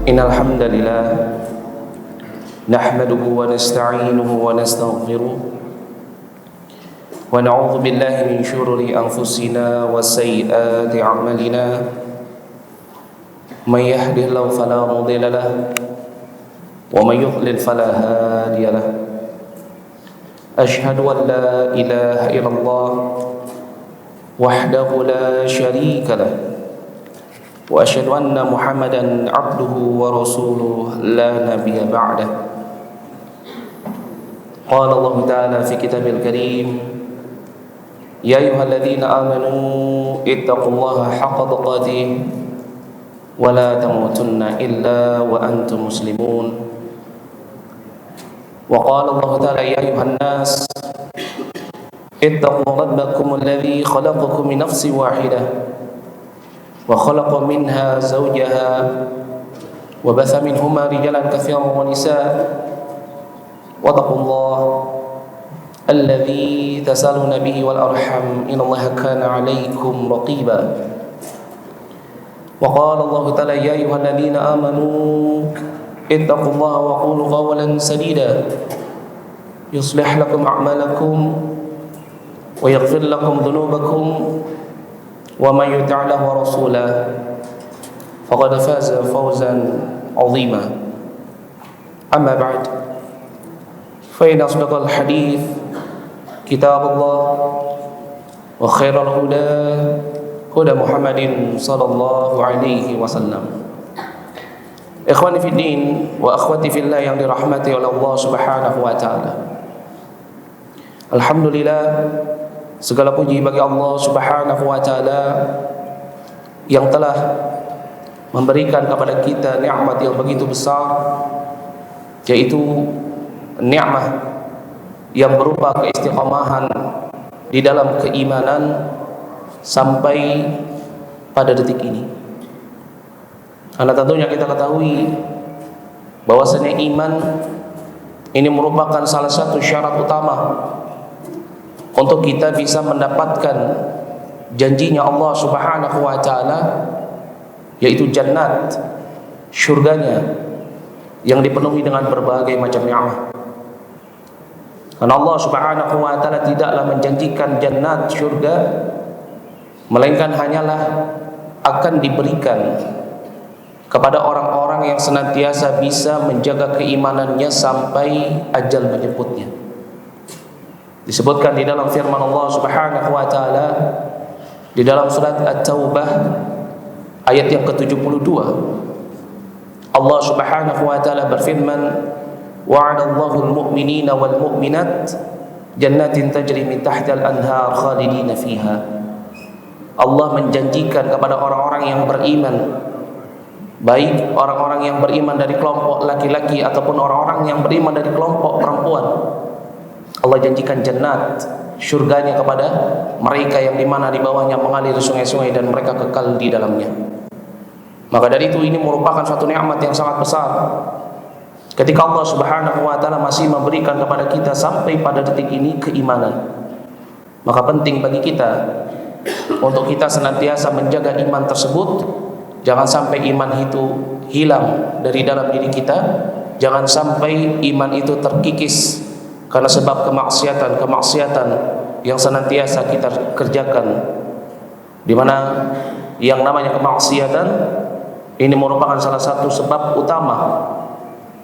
إن الحمد لله نحمده ونستعينه ونستغفره ونعوذ بالله من شرور أنفسنا وسيئات أعمالنا من يهده الله فلا مضل له ومن يضلل فلا هادي له أشهد أن لا إله إلا الله وحده لا شريك له وأشهد أن محمدا عبده ورسوله لا نبي بعده قال الله تعالى في كتابه الكريم يا أيها الذين آمنوا اتقوا الله حق تقاته ولا تموتن إلا وأنتم مسلمون وقال الله تعالى يا أيها الناس اتقوا ربكم الذي خلقكم من نفس واحدة وخلق منها زوجها وبث منهما رجالا كثيرا ونساء واتقوا الله الذي تسألون به والأرحم إن الله كان عليكم رقيبا وقال الله تعالى يا أيها الذين آمنوا اتقوا الله وقولوا قولا سديدا يصلح لكم أعمالكم ويغفر لكم ذنوبكم ومن يطع الله ورسوله فقد فاز فوزا عظيما أما بعد فإن أصدق الحديث كتاب الله وخير الهدى هدى محمد صلى الله عليه وسلم Ikhwani fi din wa akhwati fillah yang dirahmati oleh Allah Subhanahu wa taala. Alhamdulillah, segala puji bagi Allah Subhanahu wa taala yang telah memberikan kepada kita nikmat yang begitu besar, yaitu nikmat yang berupa keistiqamahan di dalam keimanan sampai pada detik ini. Karena tentunya kita ketahui bahwasanya iman ini merupakan salah satu syarat utama untuk kita bisa mendapatkan janjinya Allah Subhanahu wa taala, yaitu jannat, syurganya yang dipenuhi dengan berbagai macam nikmat. Karena Allah Subhanahu wa taala tidaklah menjanjikan jannat, syurga, melainkan hanyalah akan diberikan kepada orang-orang yang senantiasa bisa menjaga keimanannya sampai ajal menjemputnya. Disebutkan di dalam firman Allah Subhanahu wa taala di dalam surat At-Taubah ayat yang ke-72. Allah Subhanahu wa taala berfirman, wa'adallahu al-mu'minina wal mu'minat jannatin tajri min tahtiha al-anhar khalidina fiha. Allah menjanjikan kepada orang-orang yang beriman, baik orang-orang yang beriman dari kelompok laki-laki ataupun orang-orang yang beriman dari kelompok perempuan, Allah janjikan jannat, syurganya kepada mereka yang dimana di bawahnya mengalir sungai-sungai dan mereka kekal di dalamnya. Maka dari itu ini merupakan suatu nikmat yang sangat besar ketika Allah Subhanahu wa taala masih memberikan kepada kita sampai pada detik ini keimanan. Maka penting bagi kita untuk kita senantiasa menjaga iman tersebut. Jangan sampai iman itu hilang dari dalam diri kita. Jangan sampai iman itu terkikis karena sebab kemaksiatan yang senantiasa kita kerjakan, di mana yang namanya kemaksiatan ini merupakan salah satu sebab utama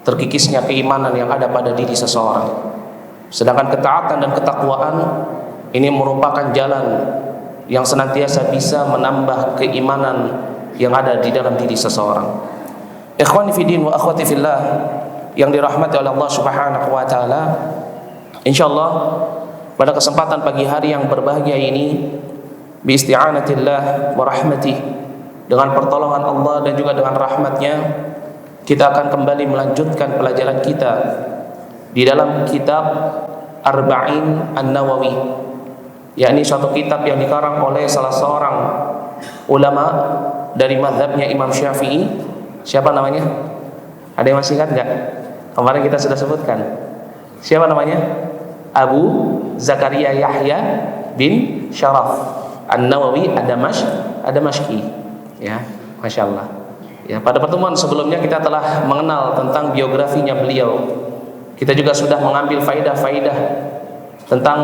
terkikisnya keimanan yang ada pada diri seseorang. Sedangkan ketaatan dan ketakwaan ini merupakan jalan yang senantiasa bisa menambah keimanan yang ada di dalam diri seseorang. Ikhwani fi din wa akhwati fillah yang dirahmati oleh Allah Subhanahu wa taala, insyaallah pada kesempatan pagi hari yang berbahagia ini, bi isti'anatillah wa rahmatih, dengan pertolongan Allah dan juga dengan rahmatnya, kita akan kembali melanjutkan pelajaran kita di dalam kitab Arba'in An-Nawawi, yakni suatu kitab yang dikarang oleh salah seorang ulama dari mazhabnya Imam Syafi'i. Siapa namanya? Ada yang masih ingat enggak? Kemarin kita sudah sebutkan. Siapa namanya? Abu Zakaria Yahya bin Syaraf An-Nawawi Ad-Damashqi. Ya, Masya Allah. Ya, pada pertemuan sebelumnya kita telah mengenal tentang biografinya beliau. Kita juga sudah mengambil faidah-faidah tentang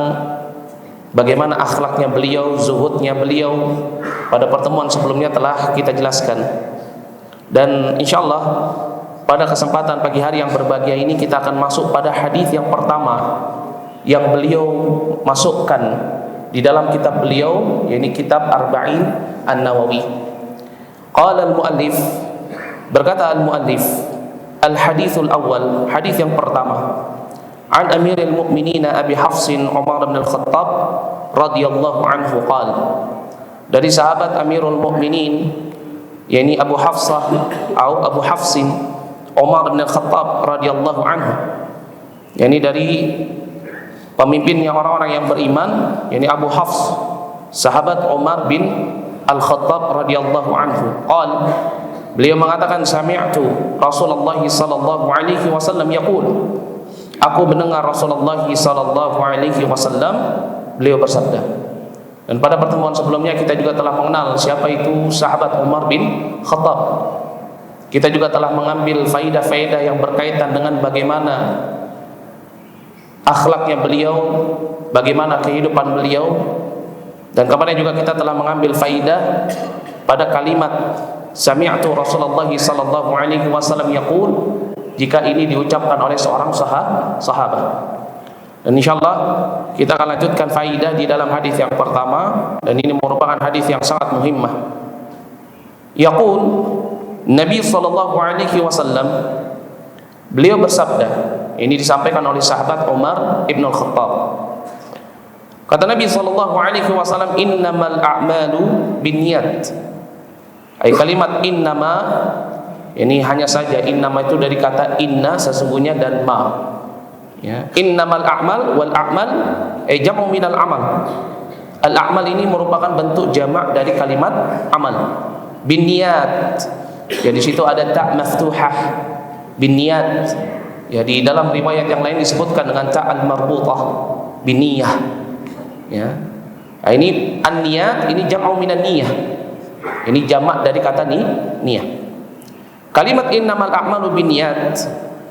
bagaimana akhlaknya beliau, zuhudnya beliau. Pada pertemuan sebelumnya telah kita jelaskan. Dan insyaallah pada kesempatan pagi hari yang berbahagia ini kita akan masuk pada hadis yang pertama yang beliau masukkan di dalam kitab beliau, yakni kitab Arba'in An-Nawawi. Qala al-muallif, berkata al-muallif, al-hadithul awal, hadis yang pertama, an Amiril Mu'minin Abi Hafsin Umar bin Al-Khattab radhiyallahu anhu qala, dari sahabat Amirul Mu'minin yakni Abu Hafsah atau Abu Hafsin Umar bin Al-Khattab radhiyallahu anhu, yakni dari pemimpinnya orang-orang yang beriman, yakni Abu Hafs, sahabat Umar bin Al-Khattab radhiyallahu anhu. Qal, beliau mengatakan, sami'tu Rasulullah sallallahu alaihi wasallam yaqul, aku mendengar Rasulullah sallallahu alaihi wasallam beliau bersabda. Dan pada pertemuan sebelumnya kita juga telah mengenal siapa itu sahabat Umar bin Khattab. Kita juga telah mengambil faidah-faidah yang berkaitan dengan bagaimana akhlaknya beliau, bagaimana kehidupan beliau. Dan kemarin juga kita telah mengambil faidah pada kalimat sami'tu Rasulullah sallallahu alaihi wasallam yaqul, jika ini diucapkan oleh seorang sahabat. Dan insyaallah kita akan lanjutkan faidah di dalam hadis yang pertama, dan ini merupakan hadis yang sangat muhimmah. Yaqul, Nabi sallallahu alaihi wasallam beliau bersabda, ini disampaikan oleh sahabat Umar ibn Al-Khattab. Kata Nabi sallallahu alaihi wasallam, innamal a'malu binniyat. Ay kalimat innama, ini hanya saja innama itu dari kata inna, sesungguhnya, dan ma. Ya, innamal a'mal wal a'mal ay jam'u minal amal. Al a'mal ini merupakan bentuk jamak dari kalimat amal. Binniyat. Ya, di situ ada ta' maftuhah. Binniyat. Ya, di dalam riwayat yang lain disebutkan dengan ta' al-marbutah, binniyah. Ya. Nah, ini an-niyat, ini jam'u minan niyah. Ini jamak dari kata niyah. Kalimat innamal a'malu binniyat,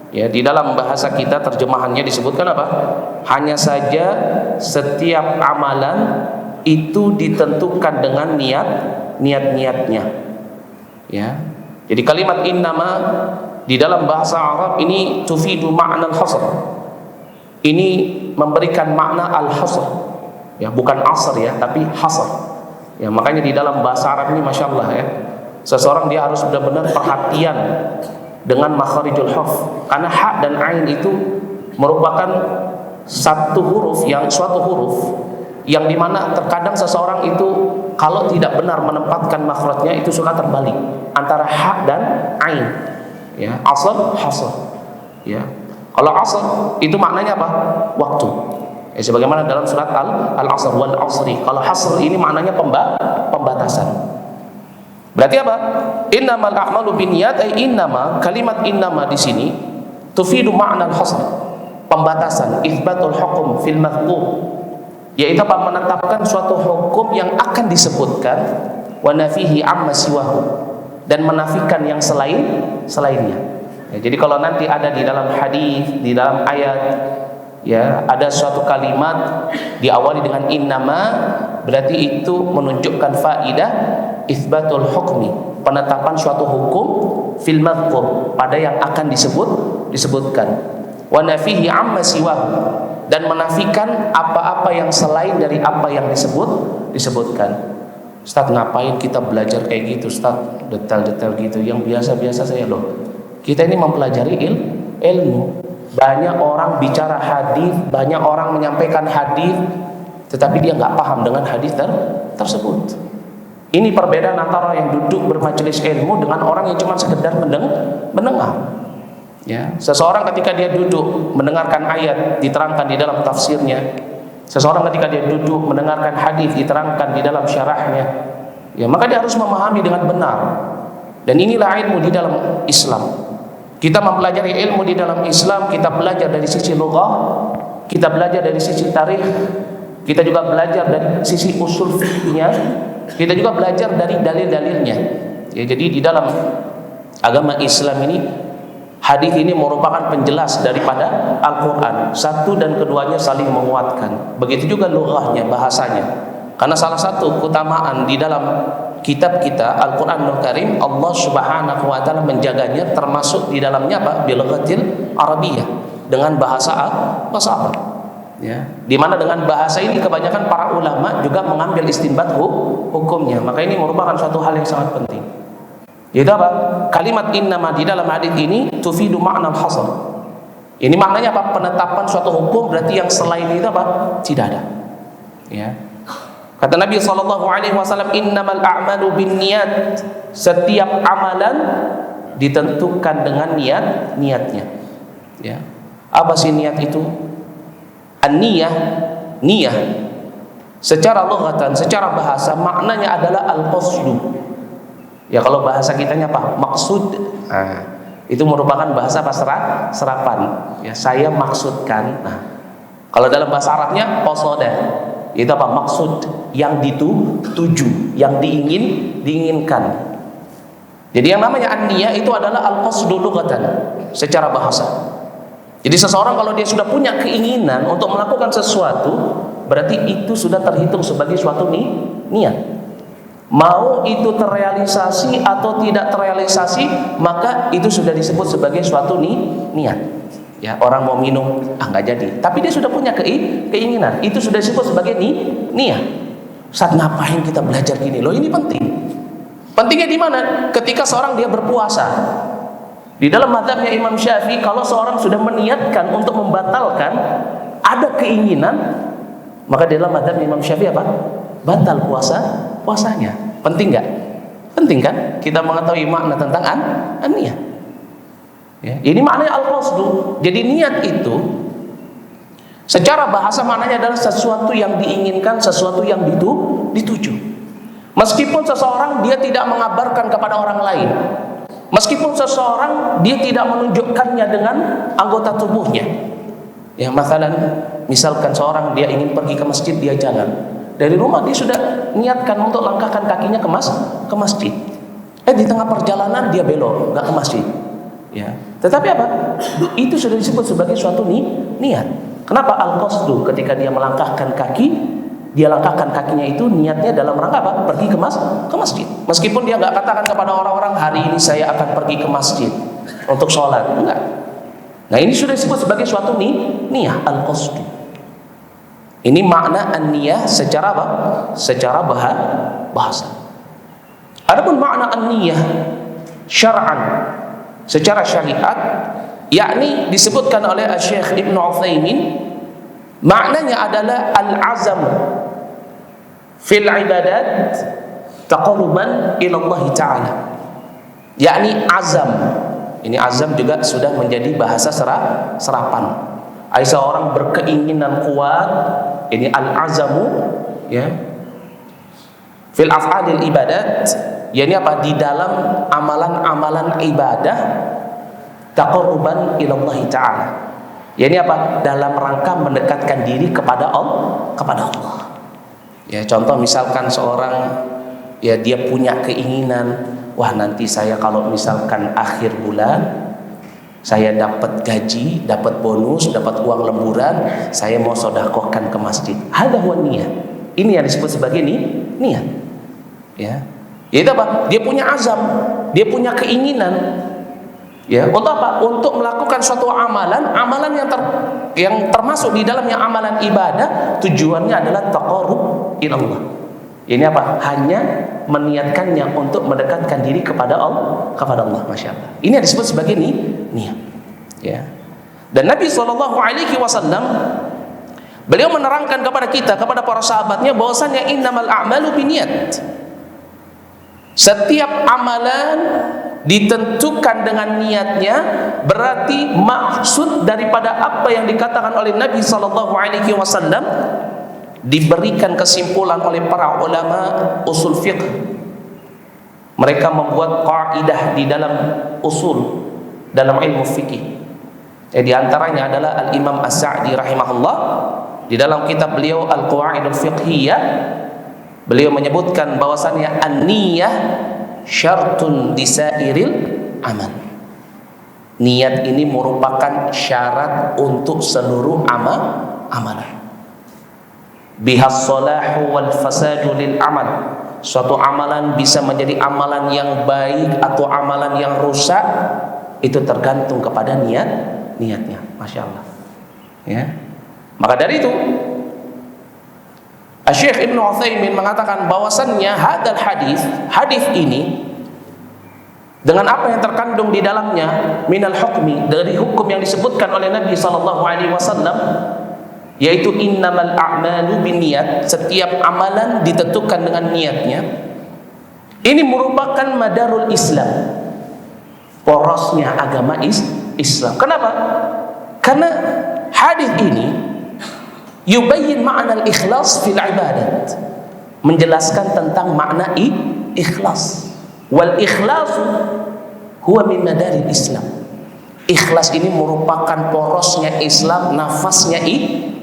ya, di dalam bahasa kita terjemahannya disebutkan apa? Hanya saja setiap amalan itu ditentukan dengan niat-niatnya. Ya. Jadi kalimat innama di dalam bahasa Arab ini tufidu ma'na al-hasr. Ini memberikan makna al-hasr. Ya, bukan asr ya, tapi hasr. Ya, makanya di dalam bahasa Arab ini masya Allah ya, seseorang dia harus benar-benar perhatian dengan makharijul huruf, karena ha dan ain itu merupakan suatu huruf yang dimana terkadang seseorang itu kalau tidak benar menempatkan makhrajnya itu suka terbalik antara ha dan ain. Ya, asr, hasr. Ya, kalau asr itu maknanya apa? Waktu. Ya, sebagaimana dalam surat Al-Asr wal Asri. Kalau hasr ini maknanya pembatasan. Berarti apa? Innamal a'malu binniyat, ay innama, kalimat innama di sini tufidu ma'na al-hasr, pembatasan, itsbatul hukm fil madhkur, yaitu apa? Menetapkan suatu hukum yang akan disebutkan, wa nafihi amma siwahu, dan menafikan yang selainnya. Ya, jadi kalau nanti ada di dalam hadis, di dalam ayat, ya, ada suatu kalimat diawali dengan innama, berarti itu menunjukkan faidah itsbatul hukmi, penetapan suatu hukum fil madhkur, pada yang akan disebutkan, wa nafihi amma siwahu, dan menafikan apa-apa yang selain dari apa yang disebutkan. Ustaz, ngapain kita belajar kayak gitu Ustaz, detail-detail gitu, yang biasa-biasa saya loh. Kita ini mempelajari ilmu. Banyak orang bicara hadis, banyak orang menyampaikan hadis, tetapi dia nggak paham dengan hadis tersebut. Ini perbedaan antara yang duduk bermajelis ilmu dengan orang yang cuma sekedar mendengar. Ya, seseorang ketika dia duduk mendengarkan ayat diterangkan di dalam tafsirnya, seseorang ketika dia duduk mendengarkan hadis diterangkan di dalam syarahnya, ya, maka dia harus memahami dengan benar. Dan inilah ilmu di dalam Islam. Kita mempelajari ilmu di dalam Islam, kita belajar dari sisi lughah, kita belajar dari sisi tarikh, kita juga belajar dari sisi usul fikihnya, kita juga belajar dari dalil-dalilnya. Ya, jadi di dalam Agama Islam ini, hadis ini merupakan penjelas daripada Al-Quran. Satu dan keduanya saling menguatkan. Begitu juga lughahnya, bahasanya. Karena salah satu keutamaan di dalam kitab kita Al-Quranul Karim, Allah Subhanahu wa taala menjaganya, termasuk di dalamnya apa? Bilughatil Arabiyah, dengan bahasa Arab. Ya, di mana dengan bahasa ini kebanyakan para ulama juga mengambil istinbat hukumnya. Maka ini merupakan suatu hal yang sangat penting. Yaitu apa? Kalimat innama di dalam hadis ini tufidu makna al-hasr. Ini maknanya apa? Penetapan suatu hukum, berarti yang selain itu apa? Tidak ada. Ya. Kata Nabi SAW, innamal a'malu binniyat. Setiap amalan ditentukan dengan niatnya. Ya. Apa sih niat itu? An-niyah, niyah secara lughatan, secara bahasa maknanya adalah al-qasdu. Ya, kalau bahasa kitanya apa? Maksud. Nah, itu merupakan bahasa serapan. Ya, saya maksudkan. Nah, kalau dalam bahasa Arabnya qasada. Itu apa? Maksud, yang dituju, yang diinginkan. Jadi yang namanya an-niyah itu adalah al-qasdu lughatan, secara bahasa. Jadi seseorang kalau dia sudah punya keinginan untuk melakukan sesuatu, berarti itu sudah terhitung sebagai suatu niat. Mau itu terrealisasi atau tidak terrealisasi, maka itu sudah disebut sebagai suatu niat. Ya, orang mau minum, nggak jadi, tapi dia sudah punya keinginan, itu sudah disebut sebagai niat. Saat ngapain kita belajar gini? Loh, ini penting. Pentingnya di mana? Ketika seorang dia berpuasa. Di dalam mazhabnya Imam Syafi'i, kalau seorang sudah meniatkan untuk membatalkan, ada keinginan, maka di dalam mazhab Imam Syafi'i apa? Batal puasanya. Penting nggak? Penting kan? Kita mengetahui makna tentang an-niyah. Ya, ini maknanya al-qasdu. Jadi niat itu secara bahasa maknanya adalah sesuatu yang diinginkan, sesuatu yang dituju. Meskipun seseorang dia tidak mengabarkan kepada orang lain, meskipun seseorang dia tidak menunjukkannya dengan anggota tubuhnya. Ya, misalkan seorang dia ingin pergi ke masjid, dia jalan dari rumah, dia sudah niatkan untuk langkahkan kakinya ke masjid. Di tengah perjalanan dia belok, nggak ke masjid. Ya, tetapi apa? Itu sudah disebut sebagai suatu niat. Kenapa al-qasdu? Ketika dia melangkahkan kaki, dia langkahkan kakinya itu niatnya dalam rangka apa? Pergi ke masjid. Meskipun dia nggak katakan kepada orang-orang, hari ini saya akan pergi ke masjid untuk sholat, enggak. Nah, ini sudah disebut sebagai suatu niyah al-qasdu. Ini makna an-niyah secara apa? Secara bahasa. Adapun makna an-niyah syar'an, secara syariat, yakni disebutkan oleh Syekh Ibnu Utsaimin, maknanya adalah al-azam fil ibadat taqarruban ila Allah Ta'ala. Yakni azam. Ini azam juga sudah menjadi bahasa serapan. Seorang berkeinginan kuat, ini al-azamu, ya. Fil af'alil ibadat, yakni apa? Di dalam amalan-amalan ibadah taqarruban ila Allah Ta'ala. yakni apa? Dalam rangka mendekatkan diri kepada Allah. Ya, contoh misalkan seorang ya dia punya keinginan, wah nanti saya kalau misalkan akhir bulan saya dapat gaji, dapat bonus, dapat uang lemburan, saya mau sedekahkan ke masjid. Hadza huwa niyat. Ini yang disebut sebagai niat. Ya. Itu apa? Dia punya azam, dia punya keinginan. Ya, untuk apa? Untuk melakukan suatu amalan yang termasuk di dalamnya amalan ibadah, tujuannya adalah taqarrub ilallah. Ini apa? Hanya meniatkannya untuk mendekatkan diri kepada Allah, Masya Allah. Ini yang disebut sebagai niat. Ya. Dan Nabi SAW beliau menerangkan kepada kita, kepada para sahabatnya, bahwasannya innamal a'malu binniyat. Setiap amalan ditentukan dengan niatnya, berarti maksud daripada apa yang dikatakan oleh Nabi SAW diberikan kesimpulan oleh para ulama usul fiqh. Mereka membuat kaidah di dalam usul, dalam ilmu fikih. Di antaranya adalah Al-Imam As-Sa'di rahimahullah, di dalam kitab beliau Al-Qawaidul Fiqhiyah, beliau menyebutkan bahwasannya an-niyah syartun lisairil amal. Niat ini merupakan syarat untuk seluruh amalan. Bihas salahu wal fasadu lil amal. Suatu amalan bisa menjadi amalan yang baik atau amalan yang rusak, itu tergantung kepada niatnya. Masya Allah. Ya. Maka dari itu Syekh Ibnu Utsaimin mengatakan bahwasannya hadis ini dengan apa yang terkandung di dalamnya minal hukmi, dari hukum yang disebutkan oleh Nabi sallallahu alaihi wasallam, yaitu innamal a'malu binniyat, setiap amalan ditentukan dengan niatnya. Ini merupakan madarul Islam, porosnya agama Islam. Kenapa? Karena hadis ini yubayyin ma'na al-ikhlas fil ibadat, menjelaskan tentang makna ikhlas. Wal ikhlasu huwa min madaril Islam. Ikhlas ini merupakan porosnya Islam, nafasnya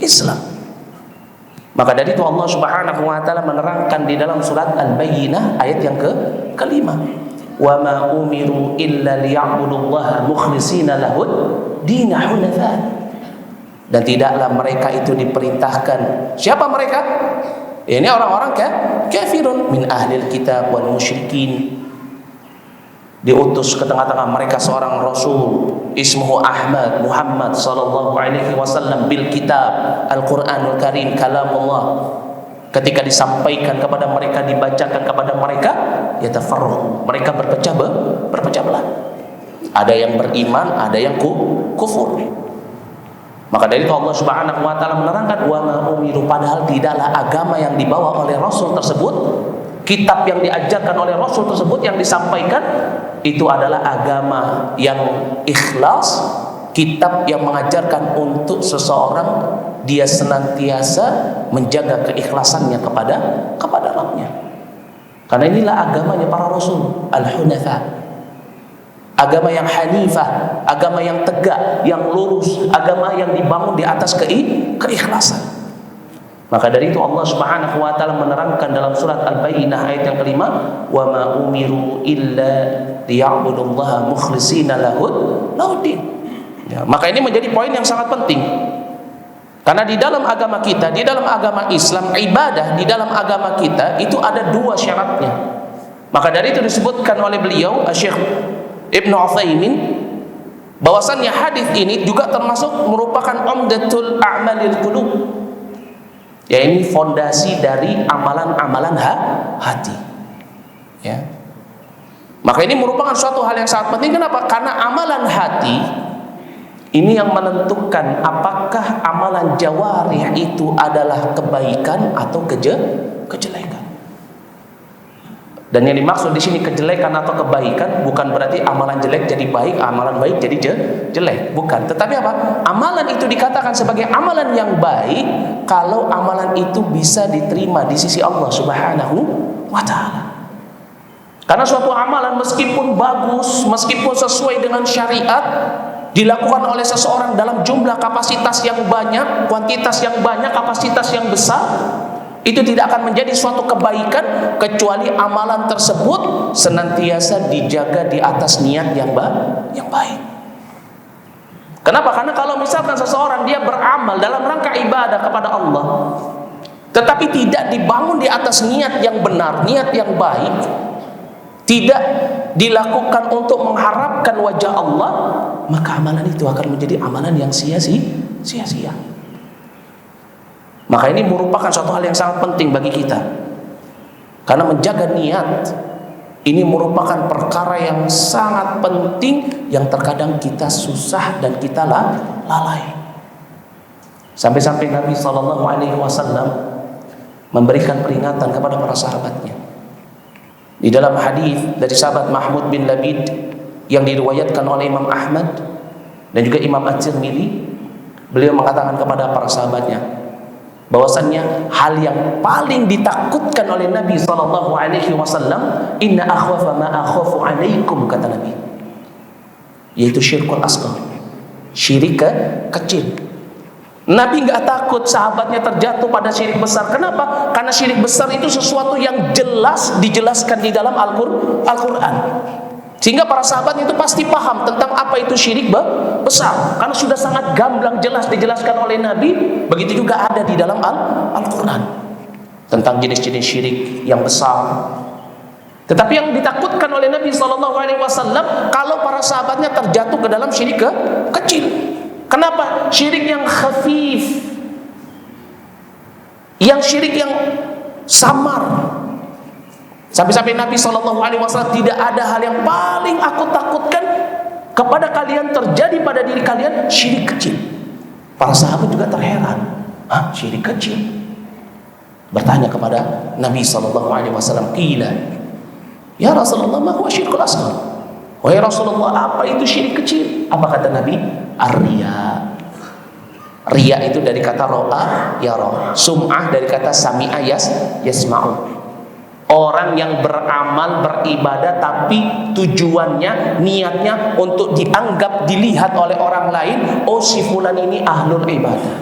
Islam. Maka dari itu Allah Subhanahu wa taala menerangkan di dalam surat Al-Bayyinah ayat yang kelima, wa ma umiru illa liya'budullaha mukhlishina lahud din hunafa. Dan tidaklah mereka itu diperintahkan. Siapa mereka? Ini orang-orang kafirun min ahlil kitab wal musyrikin. Diutus ke tengah-tengah mereka seorang rasul, ismuhu Ahmad Muhammad sallallahu alaihi wasallam, bil kitab Al-Qur'anul Karim kalamullah. Ketika disampaikan kepada mereka, dibacakan kepada mereka, yatafarraq, mereka berpecah belah. Ada yang beriman, ada yang kufur. Maka dari itu Allah Subhanahu wa taala menerangkan wa ma umiru, padahal tidaklah agama yang dibawa oleh rasul tersebut, kitab yang diajarkan oleh rasul tersebut, yang disampaikan itu adalah agama yang ikhlas, kitab yang mengajarkan untuk seseorang dia senantiasa menjaga keikhlasannya kepada Rabbnya. Karena inilah agamanya para rasul, al-hunafa, agama yang hanifah, agama yang tegak, yang lurus, agama yang dibangun di atas keikhlasan. Maka dari itu Allah Subhanahu wa taala menerangkan dalam surat Al-Bayyinah ayat yang kelima, wa ma umiru illa liya'budullaha mukhlishina lahuddin. Ya, maka ini menjadi poin yang sangat penting. Karena di dalam agama kita, di dalam agama Islam, ibadah di dalam agama kita itu ada dua syaratnya. Maka dari itu disebutkan oleh beliau Syekh Ibnu Utsaimin bahwasannya hadis ini juga termasuk merupakan umdatul a'malil qulub. Ya, ini fondasi dari amalan-amalan hati. Ya. Maka ini merupakan suatu hal yang sangat penting. Kenapa? Karena amalan hati ini yang menentukan apakah amalan jawarih itu adalah kebaikan atau kejelekan. Dan yang dimaksud di sini kejelekan atau kebaikan bukan berarti amalan jelek jadi baik, amalan baik jadi jelek, bukan. Tetapi apa? Amalan itu dikatakan sebagai amalan yang baik kalau amalan itu bisa diterima di sisi Allah Subhanahu wa taala. Karena suatu amalan meskipun bagus, meskipun sesuai dengan syariat, dilakukan oleh seseorang dalam jumlah kapasitas yang banyak, kuantitas yang banyak, kapasitas yang besar, itu tidak akan menjadi suatu kebaikan kecuali amalan tersebut senantiasa dijaga di atas niat yang baik. Kenapa? Karena kalau misalkan seseorang dia beramal dalam rangka ibadah kepada Allah, tetapi tidak dibangun di atas niat yang benar, niat yang baik, tidak dilakukan untuk mengharapkan wajah Allah, maka amalan itu akan menjadi amalan yang sia-sia. Maka ini merupakan suatu hal yang sangat penting bagi kita. Karena menjaga niat ini merupakan perkara yang sangat penting yang terkadang kita susah dan kita lalai. Sampai-sampai Nabi SAW memberikan peringatan kepada para sahabatnya. Di dalam hadis dari sahabat Mahmud bin Labid yang diriwayatkan oleh Imam Ahmad dan juga Imam At-Tirmidzi, beliau mengatakan kepada para sahabatnya bahwasannya hal yang paling ditakutkan oleh Nabi SAW, inna akhwafa ma akhafu alaikum, kata Nabi, yaitu syirkul asghar, syirik kecil. Nabi nggak takut sahabatnya terjatuh pada syirik besar. Kenapa? Karena syirik besar itu sesuatu yang jelas dijelaskan di dalam Al-Quran. Sehingga para sahabat itu pasti paham tentang apa itu syirik besar, karena sudah sangat gamblang jelas dijelaskan oleh Nabi. Begitu juga ada di dalam Al-Quran tentang jenis-jenis syirik yang besar. Tetapi yang ditakutkan oleh Nabi SAW kalau para sahabatnya terjatuh ke dalam syirik kecil. Kenapa? Syirik yang khafif, yang syirik yang samar. Sampai-sampai Nabi SAW, tidak ada hal yang paling aku takutkan kepada kalian terjadi pada diri kalian, syirik kecil. Para sahabat juga terheran, syirik kecil? Bertanya kepada Nabi SAW, qila ya Rasulullah, ma huwa syirkul asghar? Wahai Rasulullah, apa itu syirik kecil? Apa kata Nabi? Ar-riya. Riya itu dari kata ro'a yara, sum'ah dari kata sami'a yasma'u. Orang yang beramal, beribadah, tapi tujuannya, niatnya untuk dianggap, dilihat oleh orang lain. Oh, si fulan ini ahlul ibadah.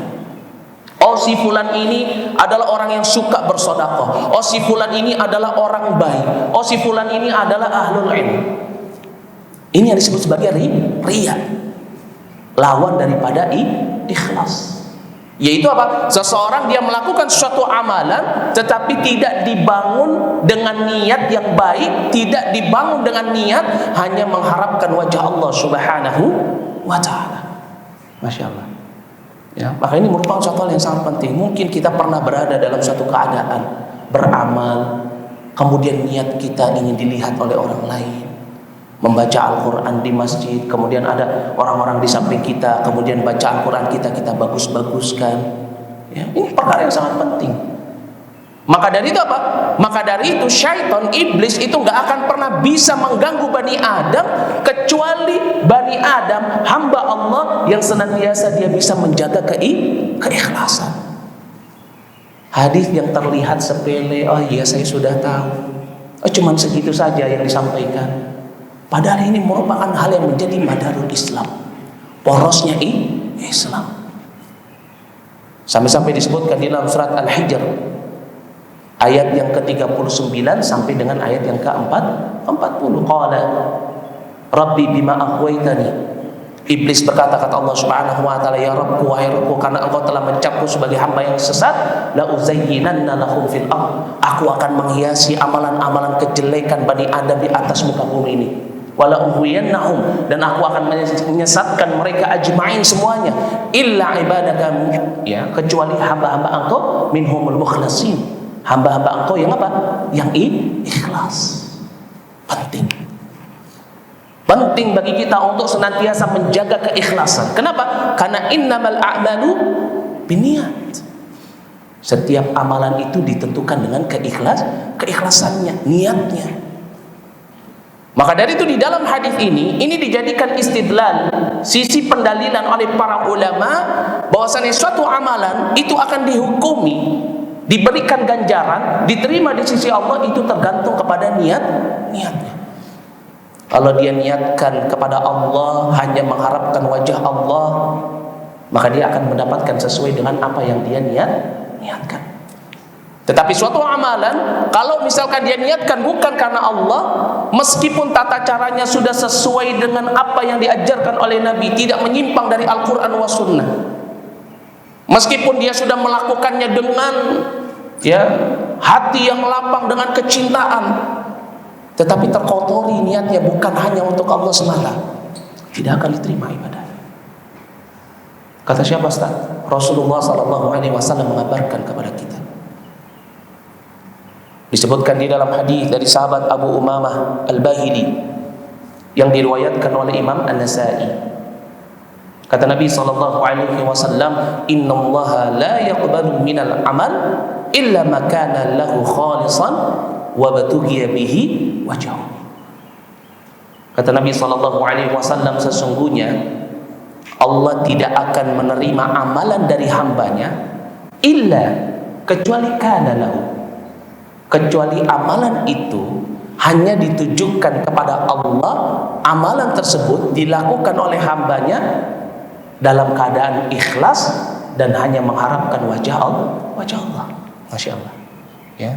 Oh, si fulan ini adalah orang yang suka bersedekah. Oh, si fulan ini adalah orang baik. Oh, si fulan ini adalah ahlul ilm. Ini yang disebut sebagai riya. Lawan daripada ikhlas. Yaitu apa? Seseorang dia melakukan suatu amalan tetapi tidak dibangun dengan niat yang baik, tidak dibangun dengan niat hanya mengharapkan wajah Allah Subhanahu wa ta'ala. Masya Allah. Ya, maka ini merupakan suatu hal yang sangat penting. Mungkin kita pernah berada dalam suatu keadaan beramal, kemudian niat kita ingin dilihat oleh orang lain, membaca Al-Quran di masjid, kemudian ada orang-orang di samping kita, kemudian baca Al-Quran kita bagus-baguskan. Ya, ini perkara yang sangat penting. Maka dari itu apa? Maka dari itu syaitan, iblis itu nggak akan pernah bisa mengganggu Bani Adam kecuali Bani Adam, hamba Allah yang senantiasa dia bisa menjaga keikhlasan. Hadis yang terlihat sepele, oh iya saya sudah tahu, oh cuman segitu saja yang disampaikan. Padahal ini merupakan hal yang menjadi madarul Islam, porosnya Islam. Sampai-sampai disebutkan di dalam surat Al-Hijr ayat yang ke-39 sampai dengan ayat yang ke-40. Qala Rabbi bima aghwaytani. Iblis berkata, kata Allah Subhanahu wa taala, ya Rabbku, wahai Rabbku, karena engkau telah mencapku sebagai hamba yang sesat, la uzayyinanna lahum fil ardh. Aku akan menghiasi amalan-amalan kejelekan Bani Adam di atas muka bumi ini. Wala ughwiyannahum, dan aku akan menyesatkan mereka ajma'in semuanya, illa ibadaka, ya, kecuali hamba-hamba engkau minhumul mukhlasin, hamba-hamba engkau yang apa? Yang ikhlas. Penting bagi kita untuk senantiasa menjaga keikhlasan. Kenapa? Karena innamal a'malu binniyat. Setiap amalan itu ditentukan dengan keikhlasannya, niatnya. Maka dari itu di dalam hadis ini dijadikan istidlal, sisi pendalilan oleh para ulama bahwasanya suatu amalan itu akan dihukumi, diberikan ganjaran, diterima di sisi Allah, itu tergantung kepada niatnya. Kalau dia niatkan kepada Allah, hanya mengharapkan wajah Allah, maka dia akan mendapatkan sesuai dengan apa yang dia niatkan. Tetapi suatu amalan, kalau misalkan dia niatkan bukan karena Allah, meskipun tata caranya sudah sesuai dengan apa yang diajarkan oleh Nabi, tidak menyimpang dari Al-Quran wa Sunnah, meskipun dia sudah melakukannya dengan hati yang lapang dengan kecintaan, tetapi terkotori niatnya bukan hanya untuk Allah semata, tidak akan diterima ibadah. Kata siapa Ustaz? Rasulullah SAW mengabarkan kepada kita. Disebutkan di dalam hadis dari sahabat Abu Umamah Al-Bahili yang diriwayatkan oleh Imam An-Nasa'i. Kata Nabi SAW, innallaha la yaqbalu minal amal illa ma kana lahu khalisan wa batughiya bihi wajhu. Kata Nabi SAW, sesungguhnya Allah tidak akan menerima amalan dari hambanya illa, kecuali kana lahu, kecuali amalan itu hanya ditujukan kepada Allah, amalan tersebut dilakukan oleh hambanya dalam keadaan ikhlas dan hanya mengharapkan wajah Allah. Masya Allah. Ya.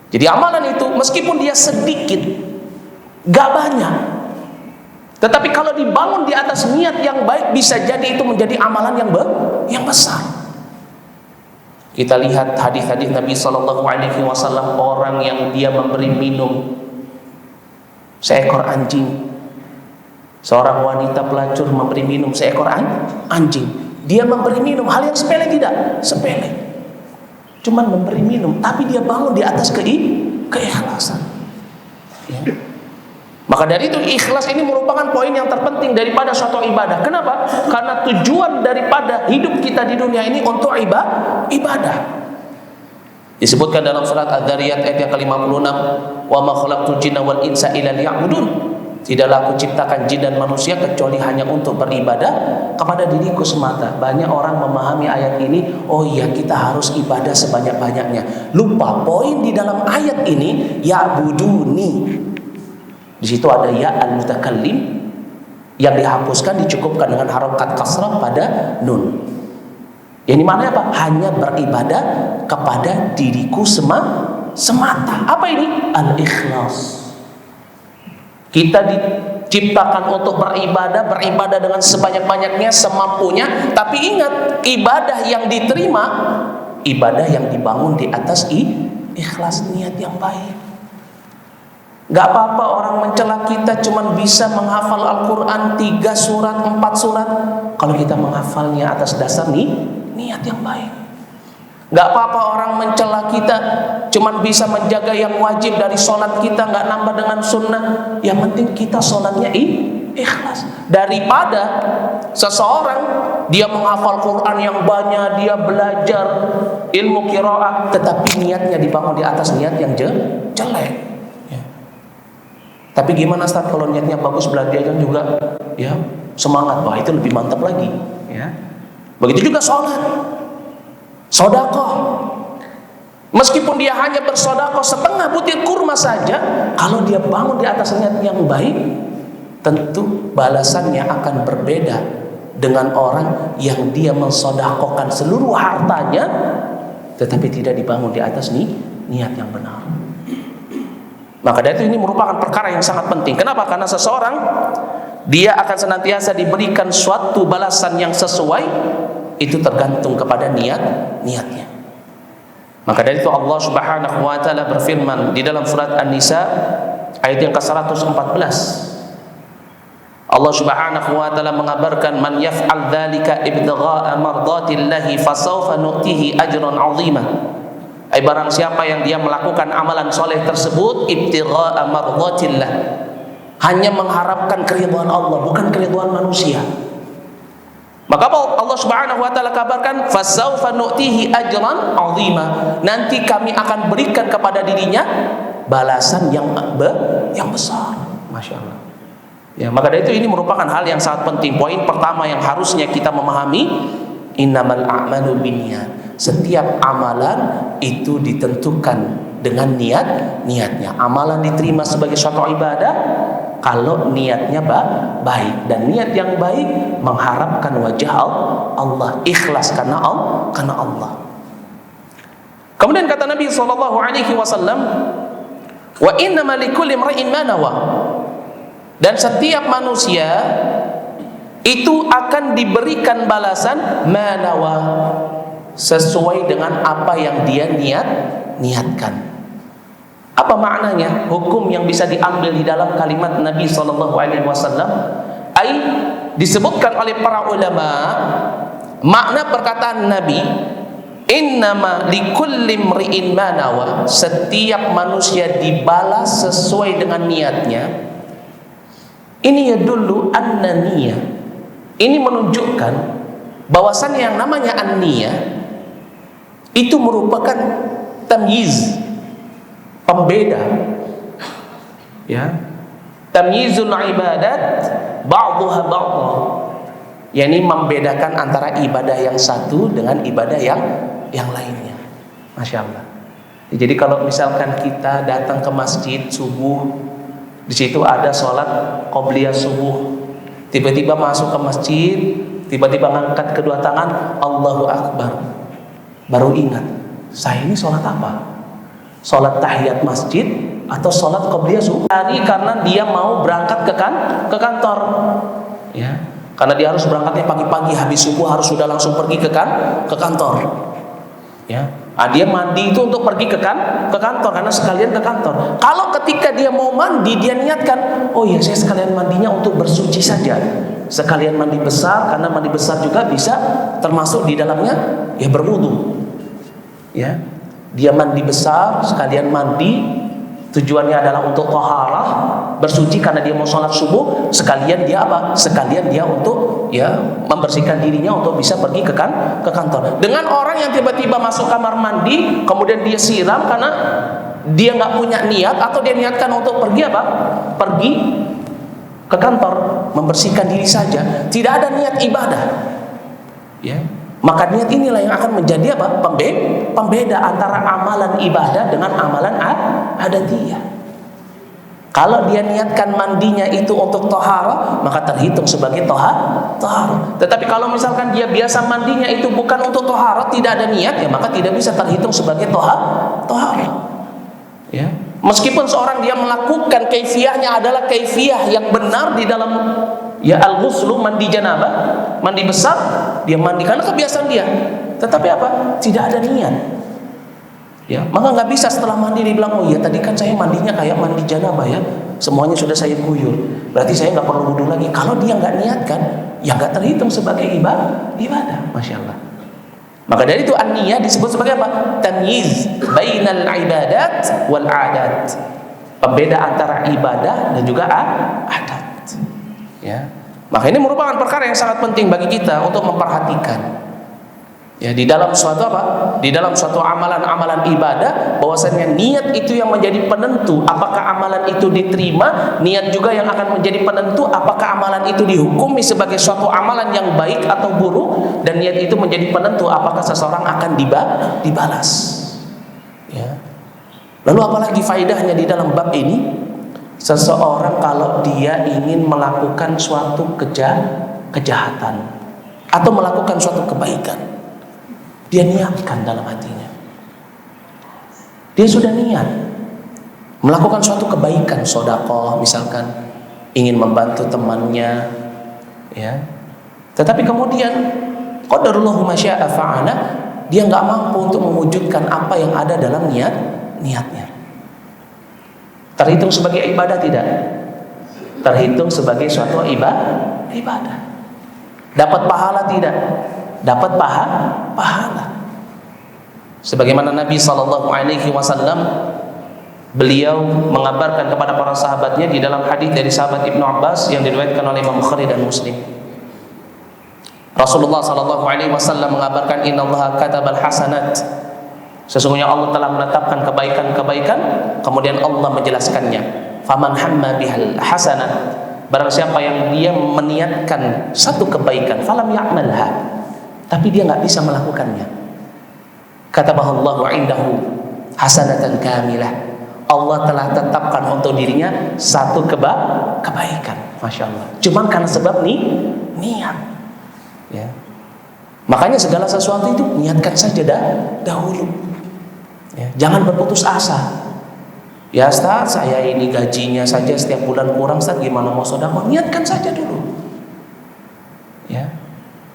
Jadi amalan itu meskipun dia sedikit, gak banyak, Tetapi kalau dibangun di atas niat yang baik, bisa jadi itu menjadi amalan yang besar. Kita lihat hadis-hadis Nabi SAW, orang yang dia memberi minum seekor anjing. Seorang wanita pelacur memberi minum seekor anjing. Dia memberi minum, hal yang sepele tidak? Sepele. Cuman memberi minum, tapi dia bangun di atas keikhlasan. Ya. Maka dari itu ikhlas ini merupakan poin yang terpenting daripada suatu ibadah. Kenapa? Karena tujuan daripada hidup kita di dunia ini untuk ibadah. Disebutkan dalam surat Adz-Dzariyat ayat yang ke-56, "Wa ma khalaqtul jinna wal insa illa liya'budun." Tidaklah aku ciptakan jin dan manusia kecuali hanya untuk beribadah kepada diriku semata. Banyak orang memahami ayat ini, oh iya kita harus ibadah sebanyak-banyaknya. Lupa poin di dalam ayat ini, ya'buduni. Di situ ada ya al-mutakallim yang dihapuskan, dicukupkan dengan harokat kasrah pada nun. Yang dimana apa? Hanya beribadah kepada diriku semata. Apa ini? Al-ikhlas. Kita diciptakan untuk beribadah dengan sebanyak-banyaknya, semampunya. Tapi ingat, ibadah yang diterima, ibadah yang dibangun di atas ikhlas, niat yang baik. Gak apa-apa orang mencela kita cuma bisa menghafal Al-Quran 3 surat, 4 surat. Kalau kita menghafalnya atas dasar niat yang baik. Gak apa-apa orang mencela kita cuma bisa menjaga yang wajib dari sholat kita, gak nambah dengan sunnah. Yang penting kita sholatnya ikhlas. Daripada seseorang dia menghafal Quran yang banyak, dia belajar ilmu qiraah, tetapi niatnya dibangun di atas niat yang jelek. Tapi gimana Ustaz kalau niatnya bagus, belajarnya juga ya semangat, wah itu lebih mantap lagi. Ya. Begitu juga sholat, sedekah. Meskipun dia hanya bersedekah setengah butir kurma saja, kalau dia bangun di atas niat yang baik, tentu balasannya akan berbeda dengan orang yang dia mensedekahkan seluruh hartanya, tetapi tidak dibangun di atas niat yang benar. Maka dari itu ini merupakan perkara yang sangat penting. Kenapa? Karena seseorang dia akan senantiasa diberikan suatu balasan yang sesuai, itu tergantung kepada niatnya. Maka dari itu Allah Subhanahu wa taala berfirman di dalam surat An-Nisa ayat yang ke-114. Allah Subhanahu wa taala mengabarkan, man yaf'al dzalika ibtigha'a mardatillahi fasawfa nu'tihi ajran 'azima. Barang siapa yang dia melakukan amalan soleh tersebut ibtigha'a mardhatillah, hanya mengharapkan keridhaan Allah, bukan keridhaan manusia, maka Allah Subhanahu wa taala kabarkan fasaufa nu'tihi ajran 'azima, nanti kami akan berikan kepada dirinya balasan yang besar. Masya Allah. Ya, maka dari itu ini merupakan hal yang sangat penting. Poin pertama yang harusnya kita memahami, innamal a'malu binniyat. Setiap amalan itu ditentukan dengan niatnya. Amalan diterima sebagai suatu ibadah kalau niatnya baik, dan niat yang baik mengharapkan wajah Allah, ikhlas karena Allah. Kemudian kata Nabi SAW, wa innama likulli imri'in ma nawa. Dan setiap manusia itu akan diberikan balasan manawa, sesuai dengan apa yang dia niatkan. Apa maknanya? Hukum yang bisa diambil di dalam kalimat Nabi SAW, disebutkan oleh para ulama, makna perkataan Nabi, innama likulli imri'in ma nawa, setiap manusia dibalas sesuai dengan niatnya. Ini yadullu anna niyah, ini menunjukkan bahwasannya yang namanya an-niyah itu merupakan tamyiz, pembeda, ya, tamyizul ibadat ba'dhuha ba'dha, yakni membedakan antara ibadah yang satu dengan ibadah yang lainnya. Masya Allah. Jadi kalau misalkan kita datang ke masjid subuh, di situ ada sholat qobliyah subuh, tiba-tiba masuk ke masjid, tiba-tiba ngangkat kedua tangan, Allahu Akbar, baru ingat, saya ini sholat apa? Sholat tahiyat masjid atau sholat qabliyah subuh. Hari karena dia mau berangkat ke kantor. Ya. Karena dia harus berangkatnya pagi-pagi, habis subuh harus sudah langsung pergi ke kantor. Ya. Dia mandi itu untuk pergi ke kantor karena sekalian ke kantor. Kalau ketika dia mau mandi, dia niatkan, oh ya saya sekalian mandinya untuk bersuci saja. Sekalian mandi besar, karena mandi besar juga bisa termasuk di dalamnya ya berwudu. Ya. Dia mandi besar, sekalian mandi, tujuannya adalah untuk taharah, bersuci karena dia mau sholat subuh, sekalian dia apa? Sekalian dia untuk ya membersihkan dirinya untuk bisa pergi ke kantor. Dengan orang yang tiba-tiba masuk kamar mandi, kemudian dia siram karena dia nggak punya niat atau dia niatkan untuk pergi apa? Pergi ke kantor, membersihkan diri saja, tidak ada niat ibadah. Ya. Maka niat inilah yang akan menjadi apa? Pembeda antara amalan ibadah dengan amalan adatiyah. Kalau dia niatkan mandinya itu untuk tohara, maka terhitung sebagai tohara. Tetapi kalau misalkan dia biasa mandinya itu bukan untuk tohara, tidak ada niat, ya maka tidak bisa terhitung sebagai tohara. Ya. Meskipun seorang dia melakukan kaifiyahnya adalah kaifiyah yang benar di dalam ya al-ghuslu, mandi janabah, mandi besar, dia mandi karena kebiasaan dia. Tetapi apa? Tidak ada niat. Ya, maka nggak bisa setelah mandi dibilang, oh iya tadi kan saya mandinya kayak mandi janabah ya, semuanya sudah saya guyur, berarti saya nggak perlu wudu lagi. Kalau dia nggak niatkan, ya nggak terhitung sebagai ibadah. Masya Allah. Maka dari itu an-niyah disebut sebagai apa? Tamyiz bainal ibadat wal adat. Pembeda antara ibadah dan juga adat. Ya. Maka ini merupakan perkara yang sangat penting bagi kita untuk memperhatikan. Ya, di dalam suatu apa? Di dalam suatu amalan-amalan ibadah, bahwasanya niat itu yang menjadi penentu apakah amalan itu diterima, niat juga yang akan menjadi penentu apakah amalan itu dihukumi sebagai suatu amalan yang baik atau buruk, dan niat itu menjadi penentu apakah seseorang akan dibalas. Ya. Lalu apalagi faedahnya di dalam bab ini? Seseorang kalau dia ingin melakukan suatu kejahatan atau melakukan suatu kebaikan, dia niatkan dalam hatinya. Dia sudah niat melakukan suatu kebaikan, sedekah misalkan, ingin membantu temannya, ya. Tetapi kemudian qadarullahu masya'a fa'ala, dia nggak mampu untuk mewujudkan apa yang ada dalam niatnya. Terhitung sebagai ibadah tidak? Terhitung sebagai suatu ibadah. Dapat pahala tidak? Dapat pahala. Sebagaimana Nabi SAW beliau mengabarkan kepada para sahabatnya di dalam hadis dari sahabat Ibnu Abbas yang diriwayatkan oleh Imam Bukhari dan Muslim. Rasulullah SAW mengabarkan, innallaha katabal hasanat. Sesungguhnya Allah telah menetapkan kebaikan-kebaikan, kemudian Allah menjelaskannya. Faman hamma bihal hasanah, barang siapa yang dia meniatkan satu kebaikan, falam ya'malha, tapi dia nggak bisa melakukannya, katabahallahu indahu hasanatan kamilah, Allah telah tetapkan untuk dirinya satu kebaikan. Masya Allah. Cuman karena sebab niat. Ya. Makanya segala sesuatu itu niatkan saja dahulu. Ya. Jangan berputus asa. Ya Ustaz, saya ini gajinya saja setiap bulan kurang, Ustaz, gimana mau sedekah? Niatkan saja dulu. Ya.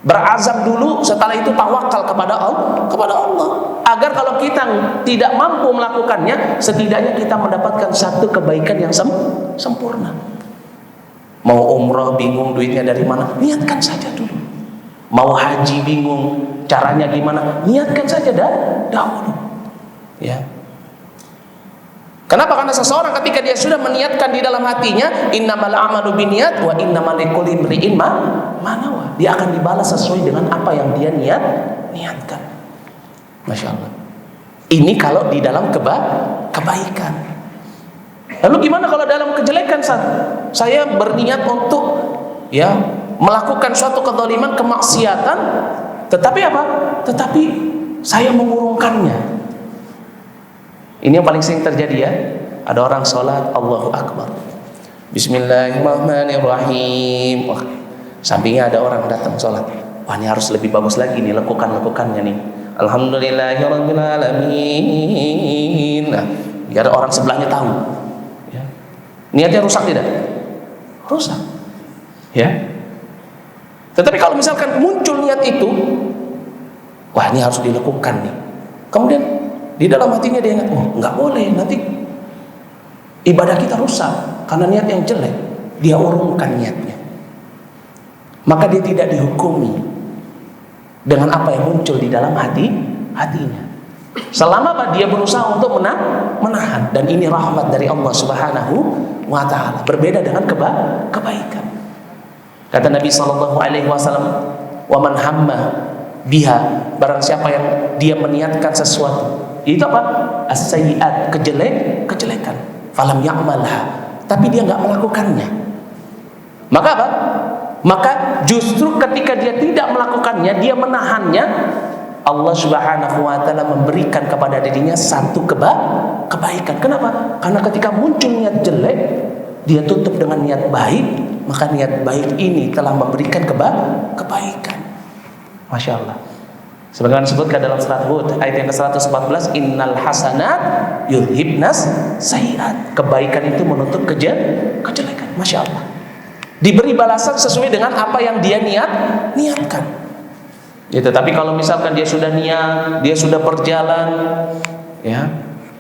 Berazam dulu, setelah itu tawakal kepada Allah, agar kalau kita tidak mampu melakukannya, setidaknya kita mendapatkan satu kebaikan yang sempurna. Mau umrah bingung duitnya dari mana, niatkan saja dulu. Mau haji bingung caranya gimana, niatkan saja dahulu. Ya. Kenapa? Karena seseorang ketika dia sudah meniatkan di dalam hatinya, innamal a'malu binniyat wa innamal likulli imri'in ma nawa, dia akan dibalas sesuai dengan apa yang dia niatkan. Masya Allah. Ini kalau di dalam kebaikan. Lalu gimana kalau dalam kejelekan? Saya berniat untuk ya melakukan suatu kezaliman, kemaksiatan, tetapi apa? Tetapi saya mengurungkannya. Ini yang paling sering terjadi ya. Ada orang sholat, Allahu Akbar, Bismillahirrahmanirrahim. Wah, sampingnya ada orang datang sholat. Wah, ini harus lebih bagus lagi nih lekukan-lekukannya nih. Alhamdulillahirrabbilalamin. Nah, biar orang sebelahnya tahu. Niatnya rusak tidak? Rusak. Ya. Tetapi kalau misalkan muncul niat itu, wah ini harus dilakukan nih. Kemudian di dalam hatinya dia ingat, oh nggak boleh, nanti ibadah kita rusak karena niat yang jelek. Dia urungkan niatnya. Maka dia tidak dihukumi dengan apa yang muncul di dalam hatinya. Selama dia berusaha untuk menahan, dan ini rahmat dari Allah Subhanahu wa taala. Berbeda dengan kebaikan. Kata Nabi sallallahu alaihi wasallam, "Wa man hamma biha," barang siapa yang dia meniatkan sesuatu. Itu apa? As-sayyi'at, kejelekan. Falam ya'malha, tapi dia enggak melakukannya. Maka apa? Maka justru ketika dia tidak melakukannya, dia menahannya, Allah Subhanahu wa taala memberikan kepada dirinya satu kebaikan. Kenapa? Karena ketika muncul niat jelek, dia tutup dengan niat baik, maka niat baik ini telah memberikan kebaikan. Masya Allah. Sebagaimana disebutkan dalam surat Hud ayat yang ke-114, innal hasanat yudhibnas sayyiat. Kebaikan itu menutup kejelekan. Masya Allah. Diberi balasan sesuai dengan apa yang dia niatkan. Ya, tetapi kalau misalkan dia sudah niat, dia sudah berjalan, ya,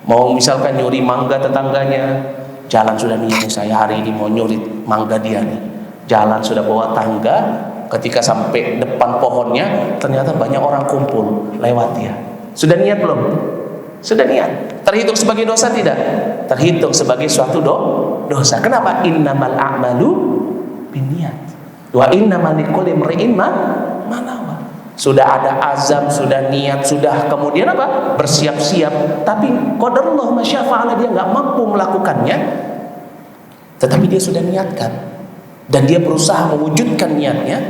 mau misalkan nyuri mangga tetangganya, jalan sudah niat, saya hari ini mau nyuri mangga dia nih, jalan sudah bawa tangga, ketika sampai depan pohonnya, ternyata banyak orang kumpul lewat dia. Sudah niat belum? Sudah niat. Terhitung sebagai dosa tidak? Terhitung sebagai suatu dosa. Kenapa? Innamal a'malu binniyat. Wa innamal likulli imri'in ma nawa. Sudah ada azam, sudah niat, sudah kemudian apa? Bersiap-siap. Tapi qadarullah masyafa'ala, dia nggak mampu melakukannya. Tetapi dia sudah niatkan dan dia berusaha mewujudkan niatnya,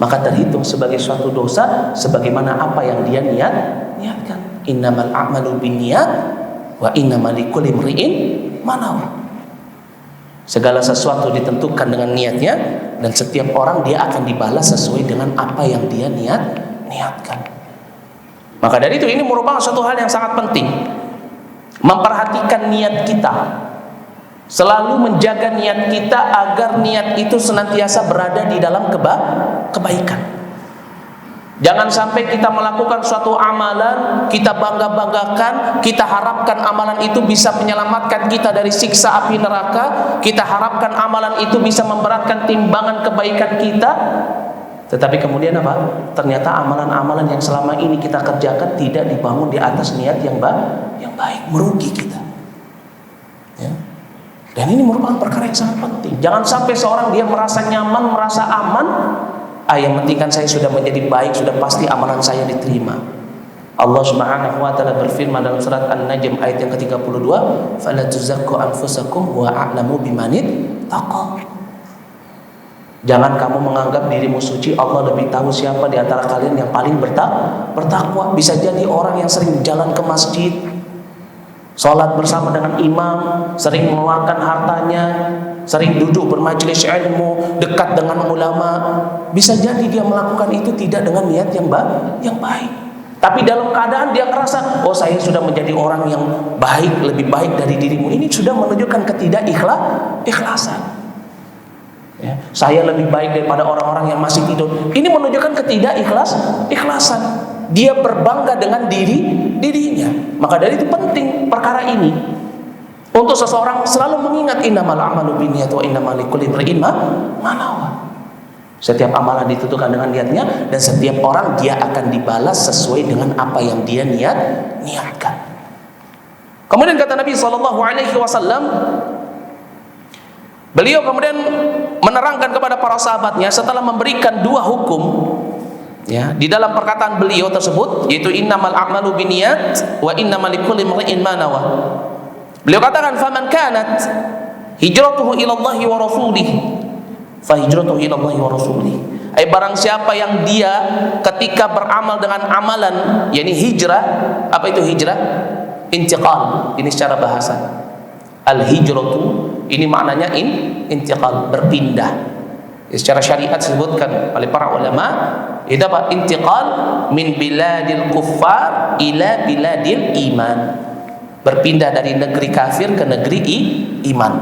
maka terhitung sebagai suatu dosa sebagaimana apa yang dia niatkan. Innamal a'malu binniyat wa innamal likulli imri'in ma nawa. Segala sesuatu ditentukan dengan niatnya, dan setiap orang dia akan dibalas sesuai dengan apa yang dia niatkan. Maka dari itu ini merupakan suatu hal yang sangat penting, memperhatikan niat kita, selalu menjaga niat kita agar niat itu senantiasa berada di dalam kebaikan. Jangan sampai kita melakukan suatu amalan, kita bangga-banggakan, kita harapkan amalan itu bisa menyelamatkan kita dari siksa api neraka, kita harapkan amalan itu bisa memberatkan timbangan kebaikan kita. Tetapi kemudian apa? Ternyata amalan-amalan yang selama ini kita kerjakan tidak dibangun di atas niat yang baik, merugi kita. Ya. Dan ini merupakan perkara yang sangat penting. Jangan sampai seorang dia merasa nyaman, merasa aman, yang penting kan saya sudah menjadi baik, sudah pasti amalan saya diterima. Allah Subhanahu wa taala berfirman dalam surat An-Najm ayat yang ke-32, "Fala tuzakku anfusakum wa a'lamu bimanit taqa." Jangan kamu menganggap dirimu suci, Allah lebih tahu siapa di antara kalian yang paling bertakwa. Bisa jadi orang yang sering jalan ke masjid, sholat bersama dengan imam, sering mengeluarkan hartanya, sering duduk bermajelis ilmu, dekat dengan ulama, bisa jadi dia melakukan itu tidak dengan niat yang baik. Tapi dalam keadaan dia merasa, oh saya sudah menjadi orang yang baik, lebih baik dari dirimu. Ini sudah menunjukkan ketidakikhlasan. Ya, saya lebih baik daripada orang-orang yang masih tidur. Ini menunjukkan ketidakikhlasan. Dia berbangga dengan dirinya. Maka dari itu penting perkara ini untuk seseorang selalu mengingat innamal a'malu binniyat wa innamal likulli imri'in ma nawa. Setiap amalan ditentukan dengan niatnya, dan setiap orang dia akan dibalas sesuai dengan apa yang dia niatkan. Kemudian kata Nabi sallallahu alaihi wasallam, beliau kemudian menerangkan kepada para sahabatnya setelah memberikan dua hukum, ya, di dalam perkataan beliau tersebut, yaitu innamal a'malu binniyat wa innamal likulli imri'in ma nawa. Beliau katakan, faman kanat hijratuhu ila Allah wa rasulih fa hijratuhu ila Allah wa rasulih. Barang siapa yang dia ketika beramal dengan amalan, yakni hijrah. Apa itu hijrah? Intiqal, ini secara bahasa. Al-hijratu ini maknanya intiqal, berpindah. Secara syariat disebutkan oleh para ulama, itu apa? Intiqal min biladil kuffar ila biladil iman. Berpindah dari negeri kafir ke negeri iman.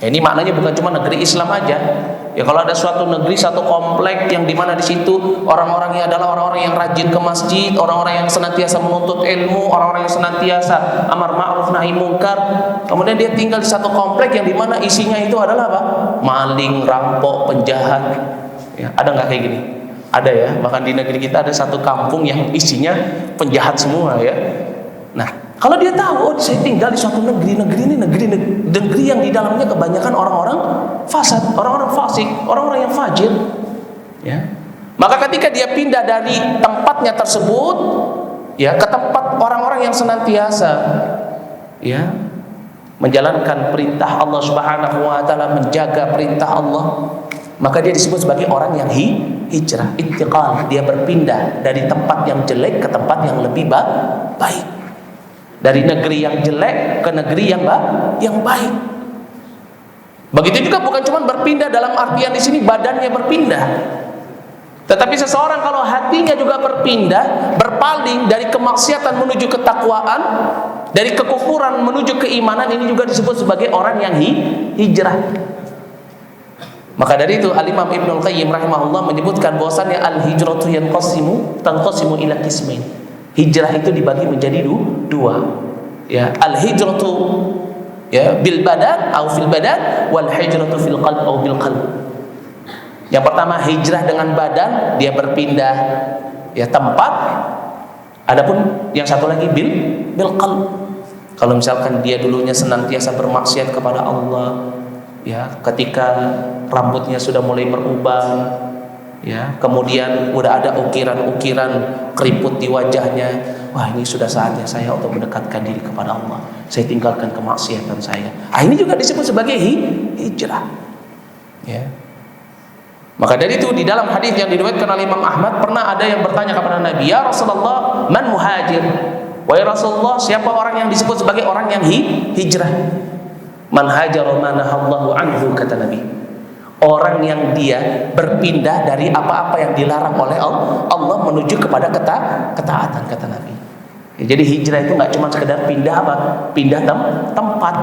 Ya, ini maknanya bukan cuma negeri Islam aja. Ya, kalau ada suatu negeri, satu komplek yang dimana di situ orang-orangnya adalah orang-orang yang rajin ke masjid, orang-orang yang senantiasa menuntut ilmu, orang-orang yang senantiasa amar ma'ruf nahi mungkar. Kemudian dia tinggal di satu komplek yang dimana isinya itu adalah apa? Maling, rampok, penjahat. Ya, ada nggak kayak gini? Ada ya. Bahkan di negeri kita ada satu kampung yang isinya penjahat semua ya. Nah, kalau dia tahu, oh, saya tinggal di suatu negeri ini negeri yang di dalamnya kebanyakan orang-orang fasad, orang-orang fasik, orang-orang yang fajir, ya. Maka ketika dia pindah dari tempatnya tersebut, ya, ke tempat orang-orang yang senantiasa, ya, menjalankan perintah Allah Subhanahu wa taala, menjaga perintah Allah, maka dia disebut sebagai orang yang hijrah, intiqal. Dia berpindah dari tempat yang jelek ke tempat yang lebih baik. Dari negeri yang jelek ke negeri yang baik. Begitu juga bukan cuma berpindah dalam artian di sini badannya berpindah, tetapi seseorang kalau hatinya juga berpindah, berpaling dari kemaksiatan menuju ketakwaan, dari kekufuran menuju keimanan, ini juga disebut sebagai orang yang hijrah. Maka dari itu Al-Imam Ibnul Qayyim rahimahullah menyebutkan bahwasannya al-hijratu tanqasimu ila qismain. Hijrah itu dibagi menjadi dua. Ya, al-hijratu ya bil badan atau fil badan, wal hijratu fil qalb atau bil qalb. Yang pertama hijrah dengan badan, dia berpindah ya tempat. Adapun yang satu lagi bil qalb. Kalau misalkan dia dulunya senantiasa bermaksiat kepada Allah, ya, ketika rambutnya sudah mulai berubah, ya, kemudian udah ada ukiran-ukiran keriput di wajahnya, wah, ini sudah saatnya saya untuk mendekatkan diri kepada Allah, saya tinggalkan kemaksiatan saya. Ini juga disebut sebagai hijrah, ya. Maka dari itu di dalam hadis yang diriwayatkan oleh Imam Ahmad, pernah ada yang bertanya kepada Nabi, ya Rasulullah, man muhajir? Wahai Rasulullah, siapa orang yang disebut sebagai orang yang hijrah? Man hajara ma nahallahu anhu, kata Nabi. Orang yang dia berpindah dari apa-apa yang dilarang oleh Allah menuju kepada ketaatan, kata Nabi. Ya, jadi hijrah itu nggak cuma sekedar pindah apa? Pindah tempat,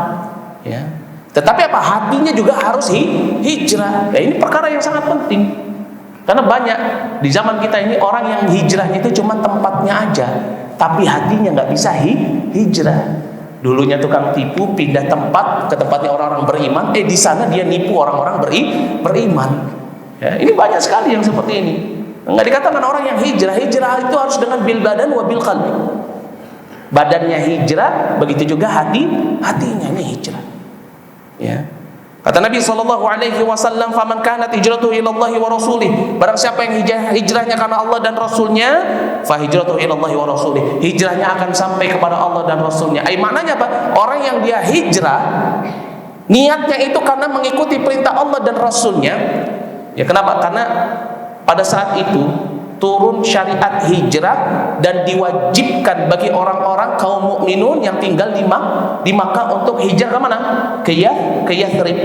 ya. Tetapi apa? Hatinya juga harus hijrah. Ya, ini perkara yang sangat penting. Karena banyak di zaman kita ini orang yang hijrahnya itu cuma tempatnya aja, tapi hatinya nggak bisa hijrah. Dulunya tukang tipu, pindah tempat ke tempatnya orang-orang beriman, di sana dia nipu orang-orang beriman. Ya, ini banyak sekali yang seperti ini. Enggak dikatakan orang yang hijrah. Hijrah itu harus dengan bil badan wa bil qalbi. Badannya hijrah, begitu juga hatinya ini hijrah. Ya. Kata Nabi SAW, faman kanat hijratuhu ilallahi wa rasulih. Barang siapa yang hijrahnya karena Allah dan Rasulnya, fa hijratuhu ilallahi wa rasulih. Hijrahnya akan sampai kepada Allah dan Rasulnya. Maknanya apa? Orang yang dia hijrah, niatnya itu karena mengikuti perintah Allah dan Rasulnya. Ya, kenapa? Karena pada saat itu turun syariat hijrah dan diwajibkan bagi orang-orang kaum mukminun yang tinggal di Makkah untuk hijrah ke mana? Ke Yathrib.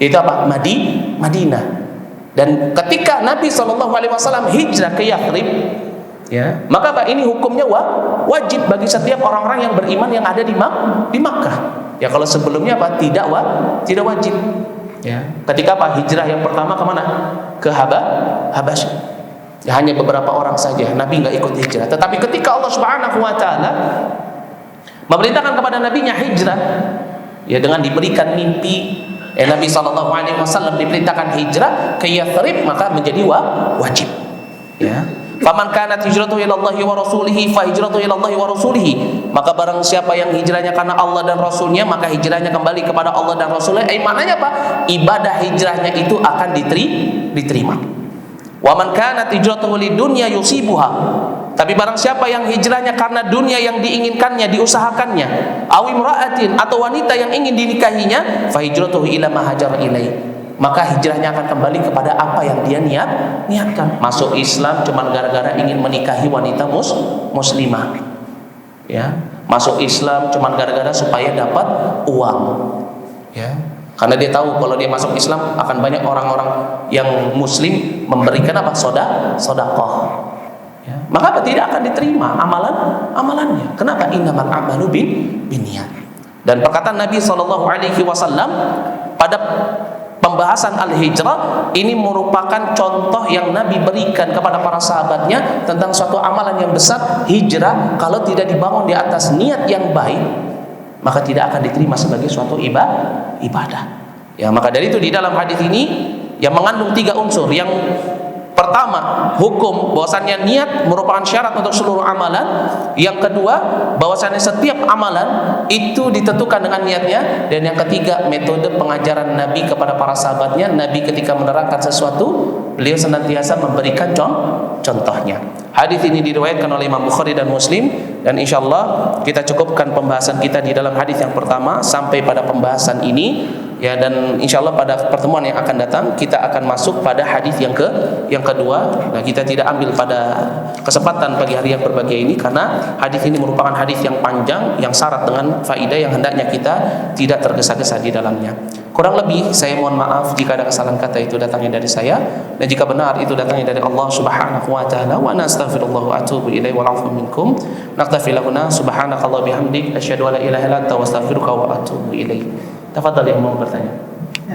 Itu apa? Madinah. Dan ketika Nabi SAW hijrah ke Yathrib, ya, maka apa? Ini hukumnya wajib bagi setiap orang-orang yang beriman yang ada di Makkah. Ya, kalau sebelumnya apa? Tidak wajib. Ya, ketika apa? Hijrah yang pertama kemana? Ke Habasyah. Ya, hanya beberapa orang saja, Nabi nggak ikut hijrah. Tetapi ketika Allah Subhanahu wa taala memerintahkan kepada nabinya hijrah, ya, dengan diberikan mimpi, Nabi SAW diperintahkan hijrah ke Yathrib, maka menjadi wajib. Ya. Faman kanat hijratuhu ilallahi wa rasulihi fa hijratuhu ilallahi wa rasulihi. Maka barang siapa yang hijrahnya karena Allah dan Rasulnya, maka hijrahnya kembali kepada Allah dan Rasulnya. Maknanya apa? Ibadah hijrahnya itu akan diterima. Wa man kanat hijratuhu lidunya yusibuha. Tapi barang siapa yang hijrahnya karena dunia yang diinginkannya, diusahakannya, aw imra'atin, atau wanita yang ingin dinikahinya, fa hijratuhu ila ma hajara ilai. Maka hijrahnya akan kembali kepada apa yang dia niatkan. Masuk Islam cuma gara-gara ingin menikahi wanita muslimah. Ya, masuk Islam cuma gara-gara supaya dapat uang. Ya. Karena dia tahu kalau dia masuk Islam akan banyak orang-orang yang muslim memberikan apa? Sedekah. Ya. Maka apa? Tidak akan diterima amalannya. Kenapa? Innamal a'malu binniyat. Dan perkataan Nabi SAW, pada pembahasan al-hijrah ini merupakan contoh yang Nabi berikan kepada para sahabatnya tentang suatu amalan yang besar. Hijrah kalau tidak dibangun di atas niat yang baik, maka tidak akan diterima sebagai suatu ibadah. Ya, maka dari itu di dalam hadis ini yang mengandung 3 unsur. Yang pertama, hukum bahwasannya niat merupakan syarat untuk seluruh amalan. Yang kedua, bahwasannya setiap amalan itu ditentukan dengan niatnya. Dan yang ketiga, metode pengajaran Nabi kepada para sahabatnya. Nabi ketika menerangkan sesuatu, beliau senantiasa memberikan contohnya. Hadis ini diriwayatkan oleh Imam Bukhari dan Muslim, dan insyaallah kita cukupkan pembahasan kita di dalam hadis yang pertama sampai pada pembahasan ini. Ya, dan insyaallah pada pertemuan yang akan datang kita akan masuk pada hadis yang kedua. Nah, kita tidak ambil pada kesempatan pagi hari yang berbahagia ini karena hadis ini merupakan hadis yang panjang yang syarat dengan faidah yang hendaknya kita tidak tergesa-gesa di dalamnya. Kurang lebih saya mohon maaf jika ada kesalahan kata itu datangnya dari saya, dan jika benar itu datangnya dari Allah Subhanahu wa taala. Wa nastaghfirullah wa atubu ilaihi wa afu minkum. Naktafi lahuna subhanakallah bihamdik asyhadu an la ilaha illa anta wa astaghfiruka wa atubu ilaihi. Tafadhal yang mau bertanya.